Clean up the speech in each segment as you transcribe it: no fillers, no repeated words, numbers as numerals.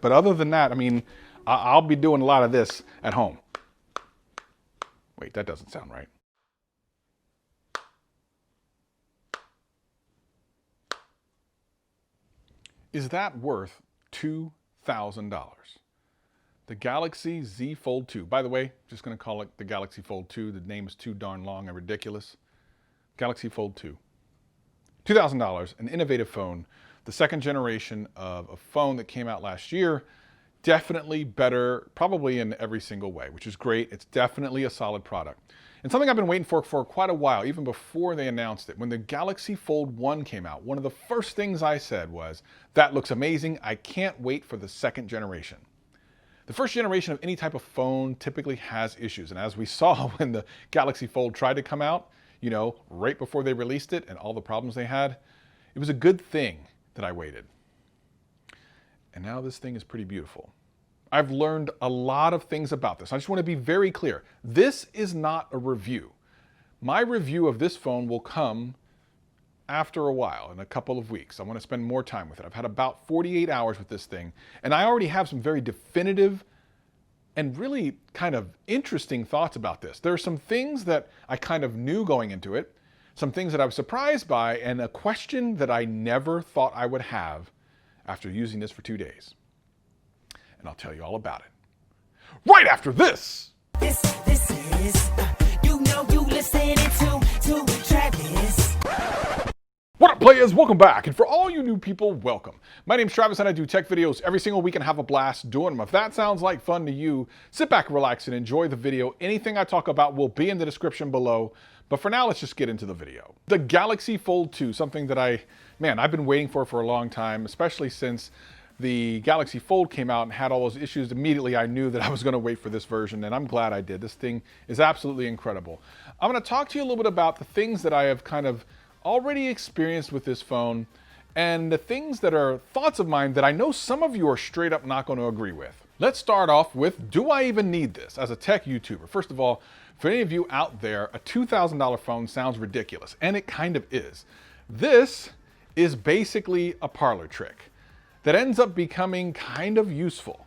But other than that, I mean, I'll be doing a lot of this at home. Wait, that doesn't sound right. Is that worth $2,000? The Galaxy Z Fold 2. By the way, just going to call it the Galaxy Fold 2. The name is too darn long and ridiculous. Galaxy Fold 2. $2,000, an innovative phone. The second generation of a phone that came out last year. Definitely better, probably in every single way, which is great. It's definitely a solid product. And something I've been waiting for quite a while, even before they announced it. When the Galaxy Fold 1 came out, one of the first things I said was, that looks amazing. I can't wait for the second generation. The first generation of any type of phone typically has issues. And as we saw when the Galaxy Fold tried to come out, you know, right before they released it and all the problems they had, it was a good thing that I waited. And now this thing is pretty beautiful. I've learned a lot of things about this. I just want to be very clear. This is not a review. My review of this phone will come after a while, in a couple of weeks. I want to spend more time with it. I've had about 48 hours with this thing, and I already have some very definitive and really kind of interesting thoughts about this. There are some things that I kind of knew going into it, some things that I was surprised by, and a question that I never thought I would have after using this for 2 days. And I'll tell you all about it right after this. This is, you know you listening to Travis. What up, players? Welcome back. And for all you new people, welcome. My name's Travis and I do tech videos every single week and have a blast doing them. If that sounds like fun to you, sit back, relax, and enjoy the video. Anything I talk about will be in the description below. But for now, let's just get into the video. The Galaxy Fold 2, something that I've been waiting for a long time, especially since the Galaxy Fold came out and had all those issues. Immediately I knew that I was going to wait for this version, and I'm glad I did. This thing is absolutely incredible. I'm going to talk to you a little bit about the things that I have kind of already experienced with this phone, and the things that are thoughts of mine that I know some of you are straight up not going to agree with. Let's start off with, do I even need this as a tech YouTuber? First of all, for any of you out there, a $2,000 phone sounds ridiculous, and it kind of is. This is basically a parlor trick that ends up becoming kind of useful.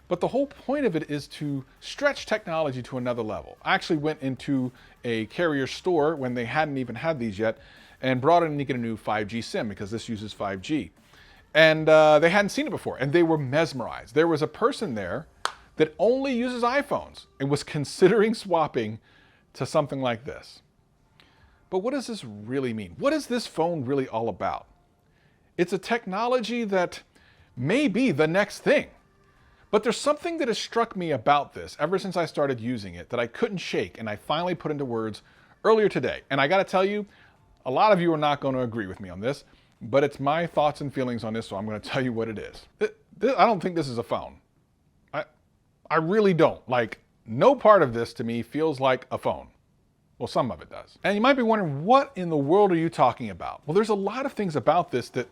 But the whole point of it is to stretch technology to another level. I actually went into a carrier store when they hadn't even had these yet and brought in to get a new 5G SIM because this uses 5G. And they hadn't seen it before and they were mesmerized. There was a person there that only uses iPhones and was considering swapping to something like this. But what does this really mean? What is this phone really all about? It's a technology that may be the next thing. But there's something that has struck me about this ever since I started using it that I couldn't shake, and I finally put into words earlier today. And I gotta tell you, a lot of you are not gonna agree with me on this, but it's my thoughts and feelings on this, so I'm gonna tell you what it is. I don't think this is a phone. I really don't. Like, no part of this to me feels like a phone. Well, some of it does. And you might be wondering, what in the world are you talking about? Well, there's a lot of things about this that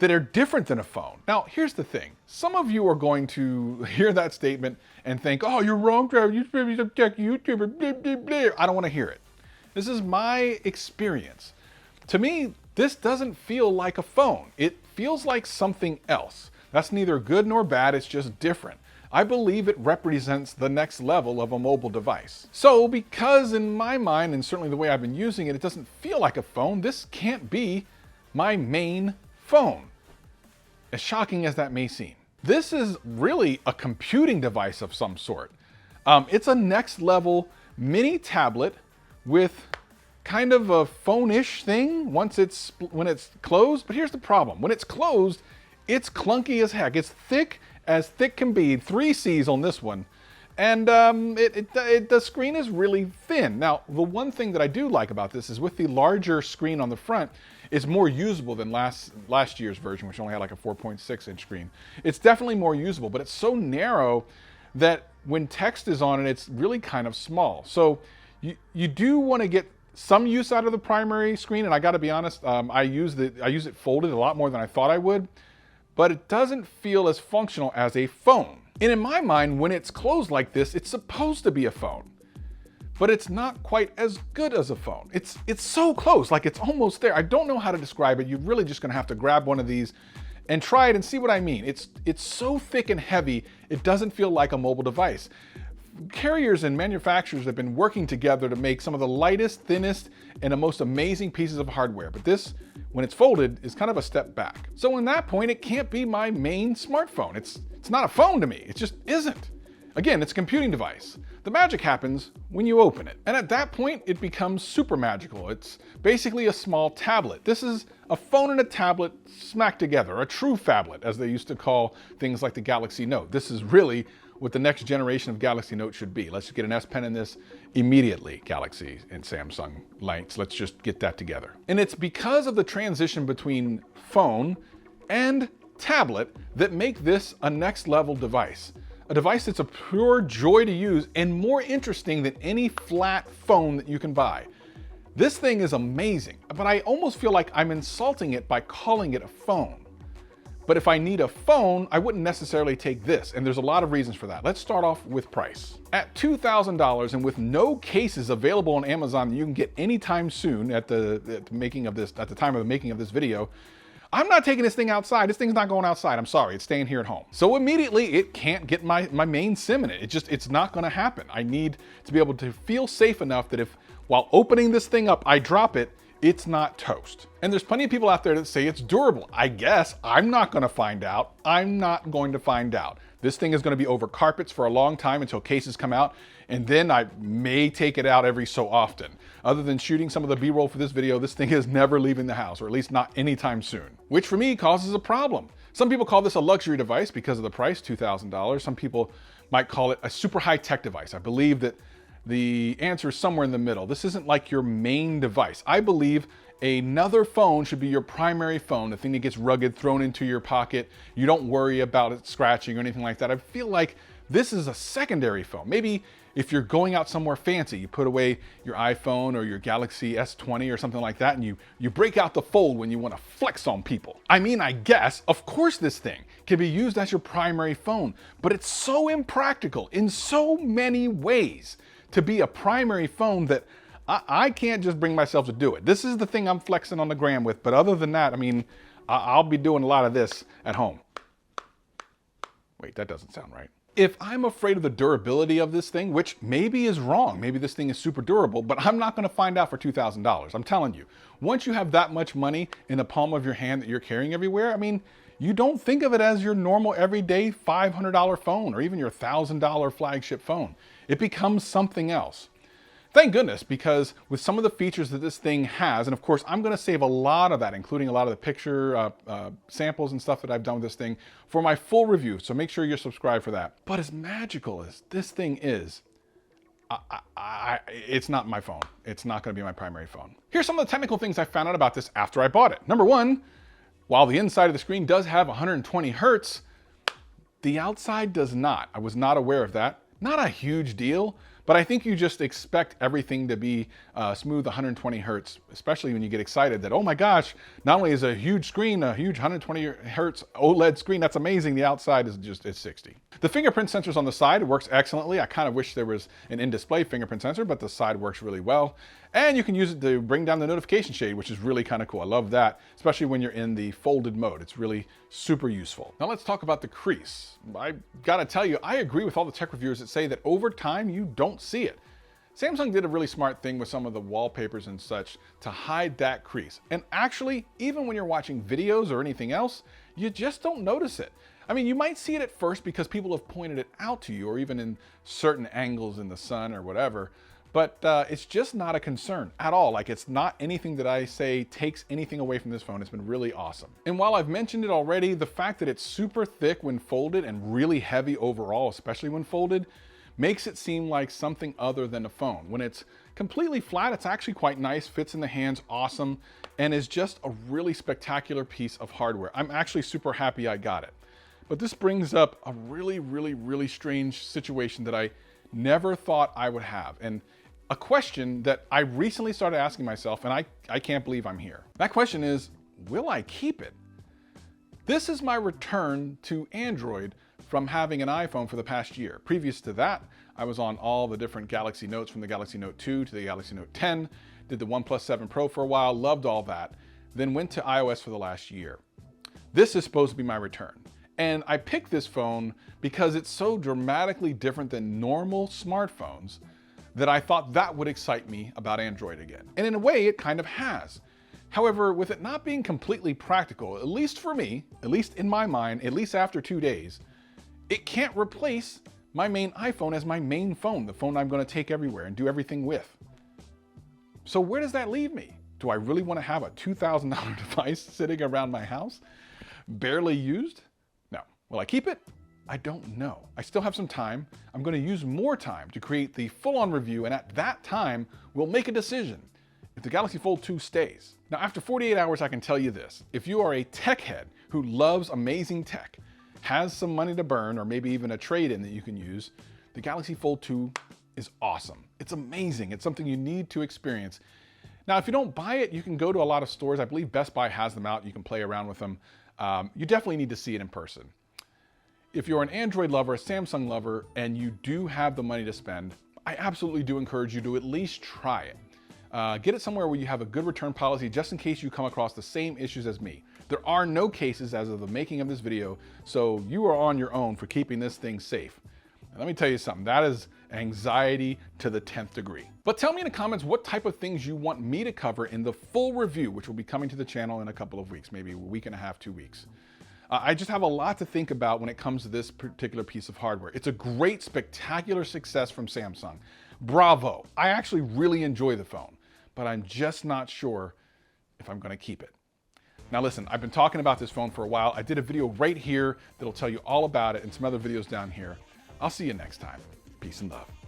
are different than a phone. Now, here's the thing. Some of you are going to hear that statement and think, oh, you're wrong, Travis. You're supposed to be a tech YouTuber. Blah, blah, blah. I don't want to hear it. This is my experience. To me, this doesn't feel like a phone. It feels like something else. That's neither good nor bad. It's just different. I believe it represents the next level of a mobile device. So because in my mind, and certainly the way I've been using it, it doesn't feel like a phone, this can't be my main phone. As shocking as that may seem. This is really a computing device of some sort. It's a next level mini tablet with kind of a phone-ish thing when it's closed. But here's the problem. When it's closed, it's clunky as heck. It's thick as thick can be. 3 C's on this one. And the screen is really thin. Now, the one thing that I do like about this is with the larger screen on the front, it's more usable than last year's version, which only had like a 4.6 inch screen. It's definitely more usable, but it's so narrow that when text is on it, it's really kind of small. So you do want to get some use out of the primary screen, and I got to be honest, I use it folded a lot more than I thought I would, but it doesn't feel as functional as a phone. And in my mind, when it's closed like this, it's supposed to be a phone, but it's not quite as good as a phone. It's so close, like it's almost there. I don't know how to describe it. You're really just gonna have to grab one of these and try it and see what I mean. It's so thick and heavy, it doesn't feel like a mobile device. Carriers and manufacturers have been working together to make some of the lightest, thinnest, and the most amazing pieces of hardware. But this, when it's folded, is kind of a step back. So in that point, it can't be my main smartphone. It's not a phone to me. It just isn't. Again, it's a computing device. The magic happens when you open it. And at that point, it becomes super magical. It's basically a small tablet. This is a phone and a tablet smacked together, a true phablet, as they used to call things like the Galaxy Note. This is really what the next generation of Galaxy Note should be. Let's get an S Pen in this immediately, Galaxy and Samsung lights. Let's just get that together. And it's because of the transition between phone and tablet that make this a next level device. A device that's a pure joy to use and more interesting than any flat phone that you can buy. This thing is amazing, but I almost feel like I'm insulting it by calling it a phone. But if I need a phone, I wouldn't necessarily take this, and there's a lot of reasons for that. Let's start off with price. At $2,000 and with no cases available on Amazon that you can get anytime soon at the time of the making of this video, I'm not taking this thing outside. This thing's not going outside. I'm sorry, it's staying here at home. So immediately it can't get my main SIM in it. It's not gonna happen. I need to be able to feel safe enough that if while opening this thing up, I drop it, it's not toast. And there's plenty of people out there that say it's durable. I guess I'm not gonna find out. I'm not going to find out. This thing is gonna be over carpets for a long time until cases come out, and then I may take it out every so often. Other than shooting some of the B-roll for this video, this thing is never leaving the house, or at least not anytime soon, which for me causes a problem. Some people call this a luxury device because of the price, $2,000. Some people might call it a super high-tech device. I believe that the answer is somewhere in the middle. This isn't like your main device. I believe another phone should be your primary phone, the thing that gets rugged, thrown into your pocket. You don't worry about it scratching or anything like that. I feel like this is a secondary phone. Maybe if you're going out somewhere fancy, you put away your iPhone or your Galaxy S20 or something like that, and you break out the fold when you want to flex on people. I mean, I guess, of course this thing can be used as your primary phone, but it's so impractical in so many ways to be a primary phone that I can't just bring myself to do it. This is the thing I'm flexing on the gram with, but other than that, I mean, I'll be doing a lot of this at home. Wait, that doesn't sound right. If I'm afraid of the durability of this thing, which maybe is wrong, maybe this thing is super durable, but I'm not gonna find out for $2,000. I'm telling you, once you have that much money in the palm of your hand that you're carrying everywhere, I mean, you don't think of it as your normal everyday $500 phone or even your $1,000 flagship phone. It becomes something else. Thank goodness, because with some of the features that this thing has, and of course I'm gonna save a lot of that, including a lot of the picture samples and stuff that I've done with this thing for my full review, so make sure you're subscribed for that. But as magical as this thing is, it's not my phone. It's not gonna be my primary phone. Here's some of the technical things I found out about this after I bought it. Number one, while the inside of the screen does have 120 hertz, the outside does not. I was not aware of that. Not a huge deal, but I think you just expect everything to be smooth 120 hertz, especially when you get excited that, oh my gosh, not only is a huge screen, a huge 120 hertz OLED screen, that's amazing, the outside is just, it's 60. The fingerprint sensors on the side works excellently. I kind of wish there was an in-display fingerprint sensor, but the side works really well. And you can use it to bring down the notification shade, which is really kind of cool. I love that, especially when you're in the folded mode. It's really super useful. Now let's talk about the crease. I gotta tell you, I agree with all the tech reviewers that say that over time, you don't see it. Samsung did a really smart thing with some of the wallpapers and such to hide that crease. And actually, even when you're watching videos or anything else, you just don't notice it. I mean, you might see it at first because people have pointed it out to you, or even in certain angles in the sun or whatever, but it's just not a concern at all. Like, it's not anything that I say takes anything away from this phone. It's been really awesome. And while I've mentioned it already, the fact that it's super thick when folded and really heavy overall, especially when folded, makes it seem like something other than a phone. When it's completely flat, it's actually quite nice, fits in the hands awesome, and is just a really spectacular piece of hardware. I'm actually super happy I got it. But this brings up a really strange situation that I never thought I would have, and a question that I recently started asking myself, and I can't believe I'm here. That question is, will I keep it? This is my return to Android from having an iPhone for the past year. Previous to that, I was on all the different Galaxy Notes, from the Galaxy Note 2 to the Galaxy Note 10, did the OnePlus 7 Pro for a while, loved all that, then went to iOS for the last year. This is supposed to be my return. And I picked this phone because it's so dramatically different than normal smartphones that I thought that would excite me about Android again. And in a way, it kind of has. However, with it not being completely practical, at least for me, at least in my mind, at least after 2 days, it can't replace my main iPhone as my main phone, the phone I'm going to take everywhere and do everything with. So where does that leave me? Do I really want to have a $2,000 device sitting around my house, barely used? No. Will I keep it? I don't know. I still have some time. I'm going to use more time to create the full-on review, and at that time, we'll make a decision if the Galaxy Fold 2 stays. Now, after 48 hours, I can tell you this. If you are a tech head who loves amazing tech, has some money to burn, or maybe even a trade-in that you can use, the Galaxy Fold 2 is awesome. It's amazing. It's something you need to experience. Now, if you don't buy it, you can go to a lot of stores. I believe Best Buy has them out. You can play around with them. You definitely need to see it in person. If you're an Android lover, a Samsung lover, and you do have the money to spend, I absolutely do encourage you to at least try it. Get it somewhere where you have a good return policy just in case you come across the same issues as me. There are no cases as of the making of this video, so you are on your own for keeping this thing safe. And let me tell you something, that is anxiety to the 10th degree. But tell me in the comments what type of things you want me to cover in the full review, which will be coming to the channel in a couple of weeks, maybe a week and a half, 2 weeks. I just have a lot to think about when it comes to this particular piece of hardware. It's a great, spectacular success from Samsung. Bravo. I actually really enjoy the phone, but I'm just not sure if I'm going to keep it. Now listen, I've been talking about this phone for a while. I did a video right here that'll tell you all about it and some other videos down here. I'll see you next time. Peace and love.